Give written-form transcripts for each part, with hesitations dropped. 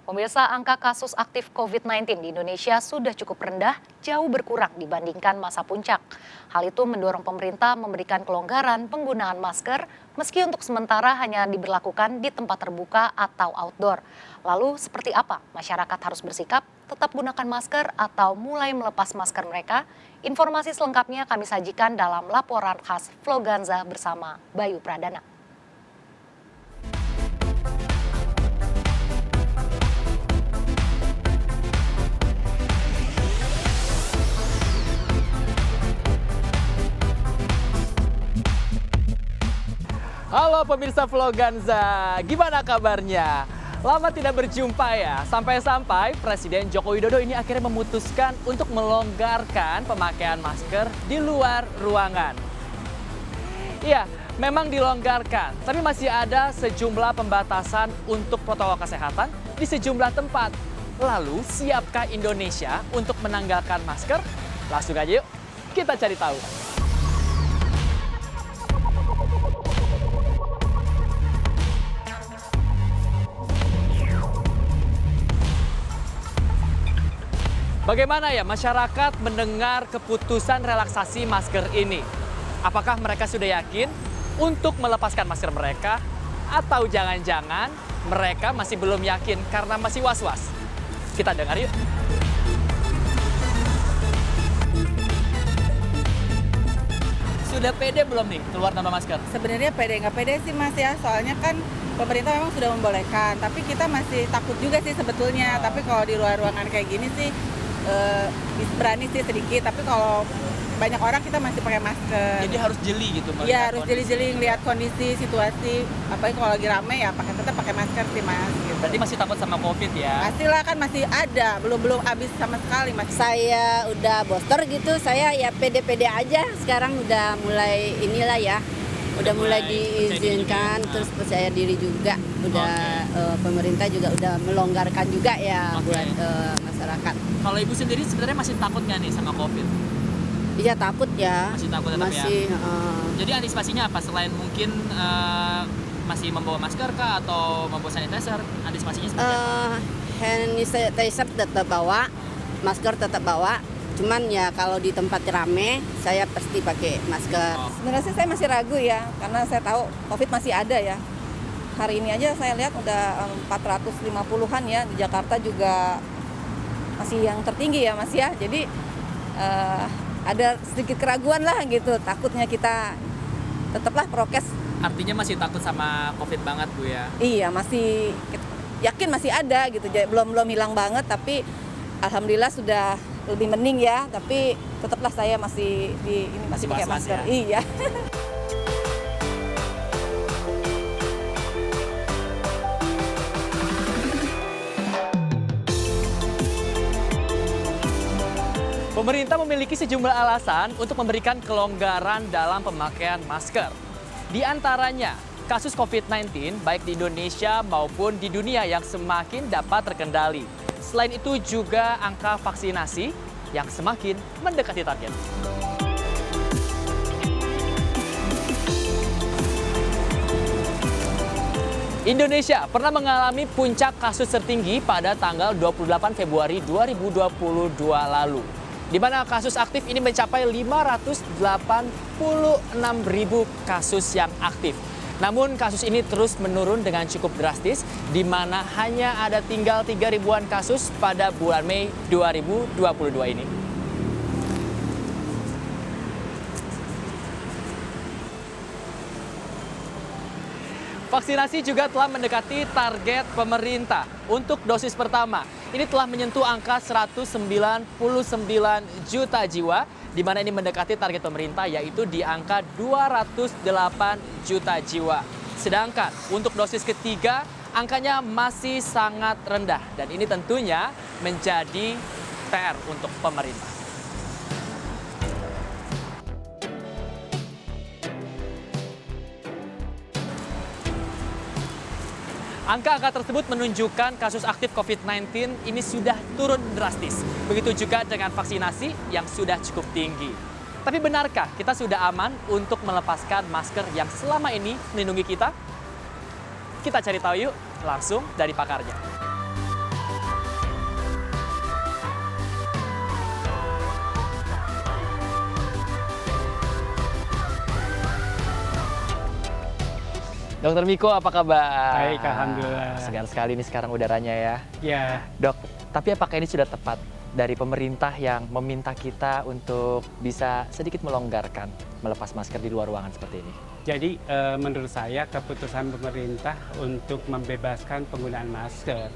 Pemirsa, angka kasus aktif COVID-19 di Indonesia sudah cukup rendah, jauh berkurang dibandingkan masa puncak. Hal itu mendorong pemerintah memberikan kelonggaran penggunaan masker, meski untuk sementara hanya diberlakukan di tempat terbuka atau outdoor. Lalu seperti apa masyarakat harus bersikap? Tetap gunakan masker atau mulai melepas masker mereka? Informasi selengkapnya kami sajikan dalam laporan khas Vloganza bersama Bayu Pradana. Halo pemirsa Vloganza, gimana kabarnya? Lama tidak berjumpa ya, sampai-sampai Presiden Joko Widodo ini akhirnya memutuskan untuk melonggarkan pemakaian masker di luar ruangan. Iya, memang dilonggarkan, tapi masih ada sejumlah pembatasan untuk protokol kesehatan di sejumlah tempat. Lalu, siapkah Indonesia untuk menanggalkan masker? Langsung aja yuk, kita cari tahu. Bagaimana ya masyarakat mendengar keputusan relaksasi masker ini? Apakah mereka sudah yakin untuk melepaskan masker mereka? Atau jangan-jangan mereka masih belum yakin karena masih was-was? Kita dengar yuk. Sudah pede belum nih keluar tanpa masker? Sebenarnya pede nggak pede sih Mas ya, soalnya kan pemerintah memang sudah membolehkan, tapi kita masih takut juga sih sebetulnya. Tapi kalau di luar ruangan kayak gini sih berani sih sedikit, tapi kalau banyak orang kita masih pakai masker. Jadi harus jeli gitu? Iya, harus jeli-jeli ngelihat kondisi, situasi. Apalagi kalau lagi rame ya tetap pakai masker sih Mas. Gitu. Berarti masih takut sama COVID ya? Pastilah kan masih ada, belum habis sama sekali Mas. Saya udah booster gitu, saya ya pede-pede aja. Sekarang udah mulai inilah ya, udah mulai diizinkan, terus percaya diri juga. Udah pemerintah juga udah melonggarkan juga ya buat masyarakat. Kalau ibu sendiri sebenarnya masih takut nggak nih sama COVID? Iya takut ya. Masih takut tetap masih, ya? Jadi antisipasinya apa? Selain mungkin masih membawa masker kah atau membawa sanitizer? Antisipasinya seperti apa? Hand sanitizer tetap bawa, masker tetap bawa. Cuman ya kalau di tempat rame, saya pasti pakai masker. Sebenarnya sih saya masih ragu ya, karena saya tahu COVID masih ada ya. Hari ini aja saya lihat udah 450-an ya, di Jakarta juga masih yang tertinggi ya Mas ya. Jadi ada sedikit keraguan lah gitu, takutnya kita tetaplah prokes. Artinya masih takut sama COVID banget Bu ya? Iya, masih yakin masih ada gitu, belum hilang banget, tapi alhamdulillah sudah lebih mending ya, tapi tetaplah saya masih pakai masker. Ya? Iya. Pemerintah memiliki sejumlah alasan untuk memberikan kelonggaran dalam pemakaian masker. Di antaranya, kasus COVID-19 baik di Indonesia maupun di dunia yang semakin dapat terkendali. Selain itu juga angka vaksinasi yang semakin mendekati target. Indonesia pernah mengalami puncak kasus tertinggi pada tanggal 28 Februari 2022 lalu, di mana kasus aktif ini mencapai 586.000 kasus yang aktif. Namun kasus ini terus menurun dengan cukup drastis, di mana hanya ada tinggal 3 ribuan kasus pada bulan Mei 2022 ini. Vaksinasi juga telah mendekati target pemerintah. Untuk dosis pertama, ini telah menyentuh angka 199 juta jiwa, di mana ini mendekati target pemerintah yaitu di angka 208 juta jiwa. Sedangkan untuk dosis ketiga, angkanya masih sangat rendah dan ini tentunya menjadi PR untuk pemerintah. Angka-angka tersebut menunjukkan kasus aktif COVID-19 ini sudah turun drastis. Begitu juga dengan vaksinasi yang sudah cukup tinggi. Tapi benarkah kita sudah aman untuk melepaskan masker yang selama ini melindungi kita? Kita cari tahu yuk langsung dari pakarnya. Dokter Miko, apa kabar? Baik, alhamdulillah. Segar sekali nih sekarang udaranya ya. Ya, Dok, tapi apakah ini sudah tepat dari pemerintah yang meminta kita untuk bisa sedikit melonggarkan melepas masker di luar ruangan seperti ini? jadi menurut saya keputusan pemerintah untuk membebaskan penggunaan masker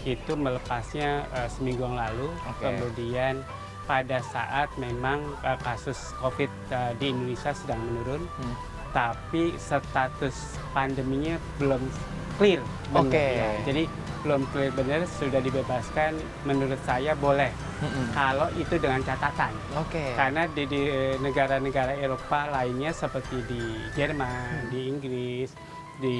itu melepasnya seminggu yang lalu. Oke. Kemudian pada saat memang kasus COVID di Indonesia sedang menurun, tapi status pandeminya belum clear benar. Oke. Ya. Jadi belum clear benar, sudah dibebaskan. Menurut saya boleh kalau itu dengan catatan. Oke. Karena di negara-negara Eropa lainnya seperti di Jerman, di Inggris, di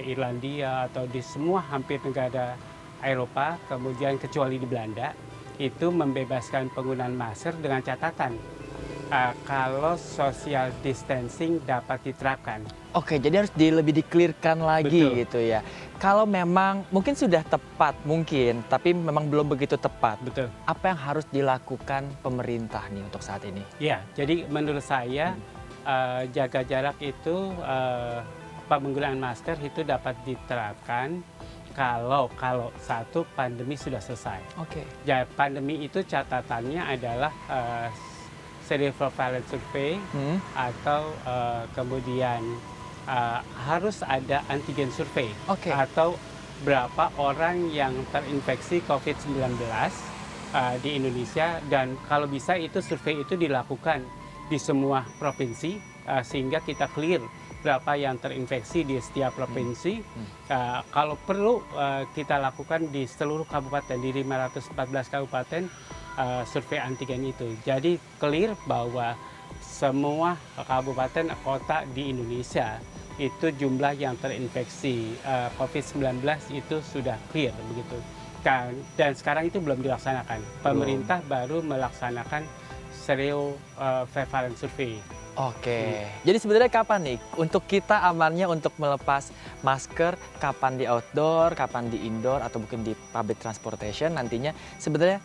Irlandia atau di semua hampir negara Eropa, kemudian kecuali di Belanda, itu membebaskan penggunaan masker dengan catatan kalau social distancing dapat diterapkan. Oke, jadi harus lebih di-clearkan lagi Betul. gitu ya. Kalau memang mungkin sudah tepat mungkin, tapi memang belum begitu tepat. Betul. Apa yang harus dilakukan pemerintah nih untuk saat ini? Ya, jadi menurut saya jaga jarak itu penggunaan masker itu dapat diterapkan kalau satu pandemi sudah selesai. Oke. Ya, pandemi itu catatannya adalah serial prevalence survey atau kemudian harus ada antigen survei Oke. atau berapa orang yang terinfeksi COVID-19 di Indonesia, dan kalau bisa itu survei itu dilakukan di semua provinsi sehingga kita clear berapa yang terinfeksi di setiap provinsi. Kalau perlu kita lakukan di seluruh kabupaten, di 514 kabupaten survei antigen itu. Jadi clear bahwa semua kabupaten kota di Indonesia itu jumlah yang terinfeksi COVID-19 itu sudah clear begitu. Dan sekarang itu belum dilaksanakan. Pemerintah baru melaksanakan serial prevalence survey. Oke, jadi sebenarnya kapan nih untuk kita amannya untuk melepas masker? Kapan di outdoor, kapan di indoor, atau mungkin di public transportation nantinya? Sebenarnya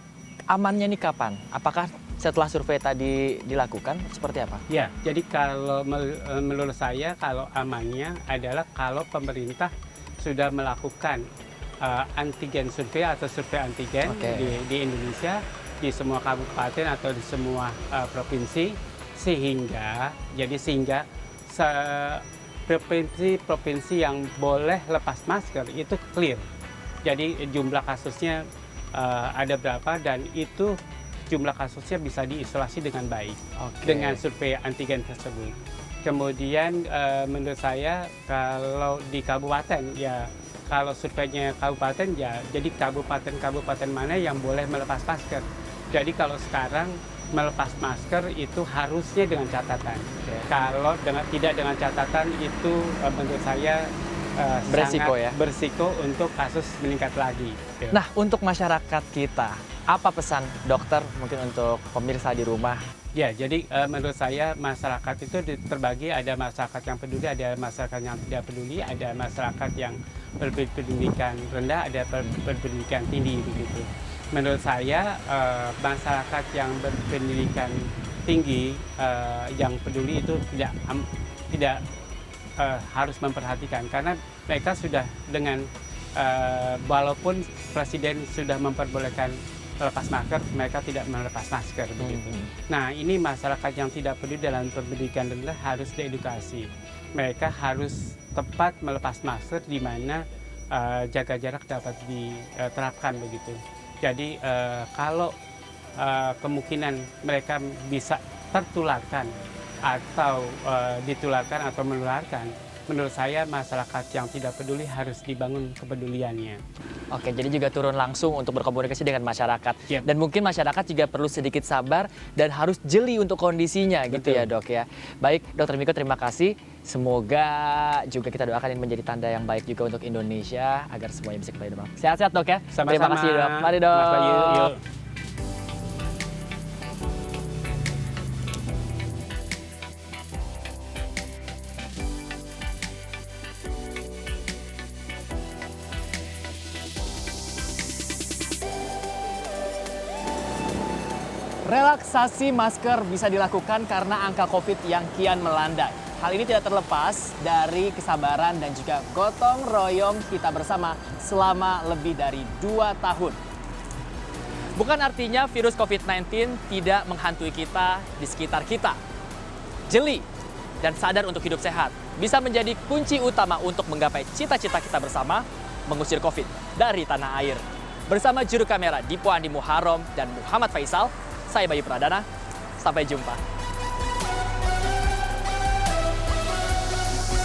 amannya nih kapan? Apakah setelah survei tadi dilakukan? Seperti apa? Ya, jadi kalau menurut saya kalau amannya adalah kalau pemerintah sudah melakukan antigen survei atau survei antigen di Indonesia, di semua kabupaten atau di semua provinsi. Sehingga provinsi yang boleh lepas masker itu clear. Jadi jumlah kasusnya ada berapa, dan itu jumlah kasusnya bisa diisolasi dengan baik dengan survei antigen tersebut. Kemudian menurut saya kalau di kabupaten, ya kalau surveinya kabupaten, ya jadi kabupaten mana yang boleh melepas masker. Jadi kalau sekarang melepas masker itu harusnya dengan catatan. Kalau tidak dengan catatan itu menurut saya Beresiko sangat ya? berisiko untuk kasus meningkat lagi. Nah, untuk masyarakat kita, apa pesan dokter mungkin untuk pemirsa di rumah? Ya, jadi menurut saya masyarakat itu terbagi, ada masyarakat yang peduli, ada masyarakat yang tidak peduli, ada masyarakat yang berpendidikan rendah, ada berpendidikan tinggi begitu. Menurut saya masyarakat yang berpendidikan tinggi yang peduli itu tidak harus memperhatikan, karena mereka sudah dengan walaupun presiden sudah memperbolehkan melepas masker, mereka tidak melepas masker begitu. Nah, ini masyarakat yang tidak peduli dalam pendidikan rendah harus diedukasi. Mereka harus tepat melepas masker di mana jaga jarak dapat diterapkan begitu. Jadi kalau kemungkinan mereka bisa tertularkan atau ditularkan atau menularkan, menurut saya masyarakat yang tidak peduli harus dibangun kepeduliannya. Oke, jadi juga turun langsung untuk berkomunikasi dengan masyarakat. Yep. Dan mungkin masyarakat juga perlu sedikit sabar dan harus jeli untuk kondisinya. Betul. Gitu ya dok ya. Baik, Dokter Miko terima kasih. Semoga juga kita doakan ini menjadi tanda yang baik juga untuk Indonesia agar semuanya bisa kembali normal. Sehat-sehat dok ya. Sama-sama. Terima kasih dok. Mari dok. Mas Bayu, yuk. Relaksasi masker bisa dilakukan karena angka COVID yang kian melandai. hal ini tidak terlepas dari kesabaran dan juga gotong royong kita bersama selama lebih dari 2 tahun. Bukan artinya virus COVID-19 tidak menghantui kita di sekitar kita. Jeli dan sadar untuk hidup sehat bisa menjadi kunci utama untuk menggapai cita-cita kita bersama, mengusir COVID dari tanah air. Bersama juru kamera Dipo Andi Muharram dan Muhammad Faisal, saya Bayu Pradana. Sampai jumpa.